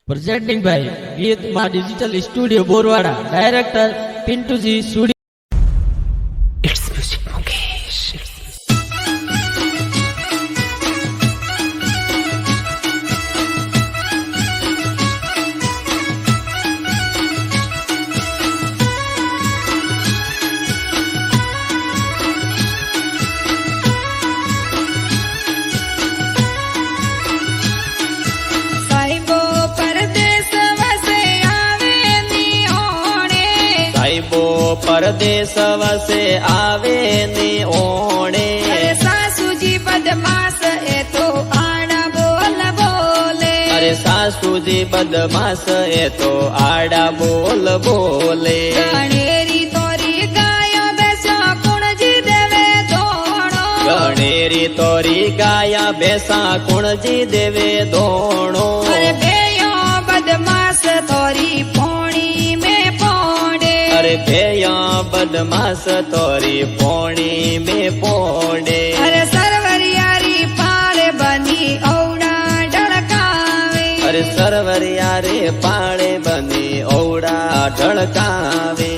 Presenting by Geet Maa digital studio Borwada, director Pintu ji studio. It's music Mukesh. परदेस वसे आवे नी ओणे। अरे सासूजी बदमाश ए तो आड़ा बोल बोले। अरे सासूजी बदमाश ए तो आड़ा बोल बोले। गणेरी तोरी गाया बेसा कुण जी देवे दोणो। गणेरी तोरी गाया बेसा कुण जी देवे दोणो। अरे बेयो बदमाश तोरी पोणी में पोड़े। अरे भेया बदमाश तोरी पोणी में पोड़े। अरे सरवरियारी पाड़े बनी औड़ा ढड़कावे। अरे सरवरियारे पाड़े बनी औड़ा ढड़कावे।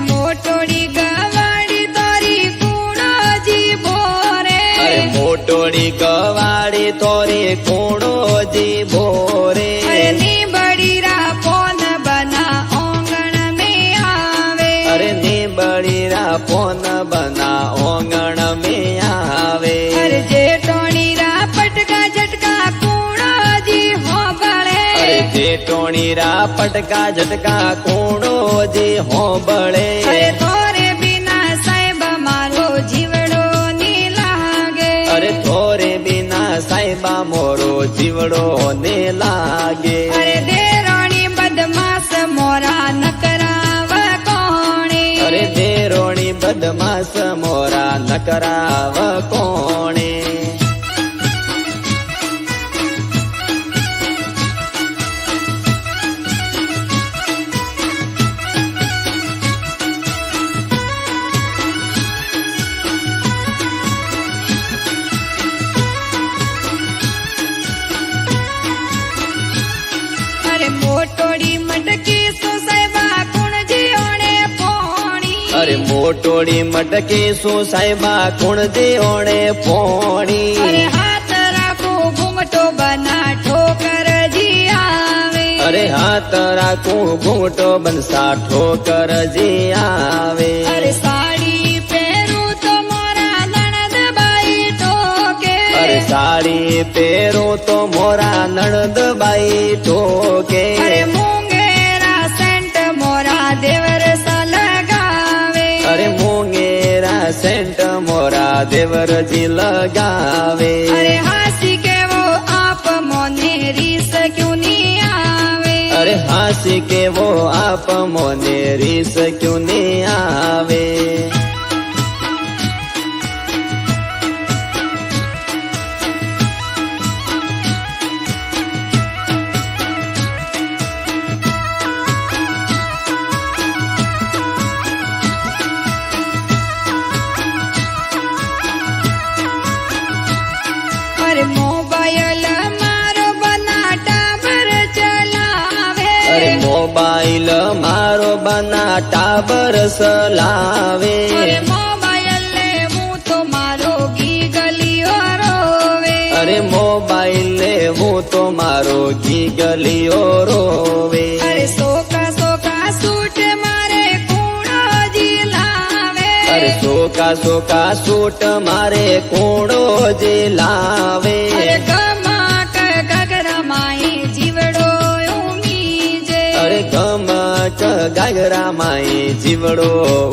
मोटोड़ी गवाड़ी तोरी कूड़ो जी भोरे। अरे मोटोड़ी गवाड़ी तोरी कूड़ो जी भोरे। अरे नी बड़ी रा पोन बना ओंगण में आवे। अरे नी बड़ी रा पोन बना ओंगण में आवे। अरे जेठोड़ी रा पटका झटका कूड़ो जी हो बड़े। अरे जेठोड़ी रा पटका झटका कूड़ो जी हो बड़े। अरे तोरे बिना साहेब मारो जीवड़ो नी लागे। अरे तोरे बिना साहिबा मोरो जीवड़ो ने लागे। अरे देरोणी बदमाश मोरा नकराव कोणे। अरे देरोणी बदमाश मोरा नकराव कोणे। मोटोड़ी मटकी सो साहिबा कुण जी ओणे पोणी। अरे मोटोड़ी मटकी सो साहिबा कुण जी ओणे पोणी। अरे हाथ राखो घूमटो बना ठोकर जी आवे। अरे हाथ राखो घूमटो बनसा ठोकर जी आवे। अरे साड़ी पहरू तो मोरा ननद बाई ठोके। अरे साड़ी पहरो तो मोरा ननद बाई ठोके। अरे मूंगेरा सेंट मोरा देवर सा लगावे। अरे मूंगेरा सेंट मोरा देवर जी लगावे। अरे हासी के वो आप मोने रीस क्यों नहीं आवे। अरे हासी के वो आप मोने रीस क्यों नहीं आवे। मोबाइल मारो बना टाबर चलावे। अरे मोबाइल मारो बना टाबर चलावे। अरे मोबाइल ले मुँह तो मारो घी गलियो रोवे। अरे मोबाइल ले मुँह तो मारो घी गलियो रोवे। अरे सोका सोका सूट मारे कूड़ो जी लावे। अरे सोका सोका सूट मारे कूड़ो जी लावे। अरे गमाक गगरा माई जीवड़ो उमीजे। अरे गमक गगरा माई जीवड़ो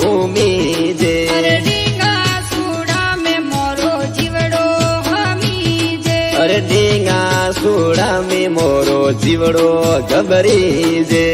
उमीजे। अरे डींगा सूड़ा में मोरो जीवड़ो हमीजे। अरे डींगा सूड़ा में मोरो जीवड़ो गबरीजे।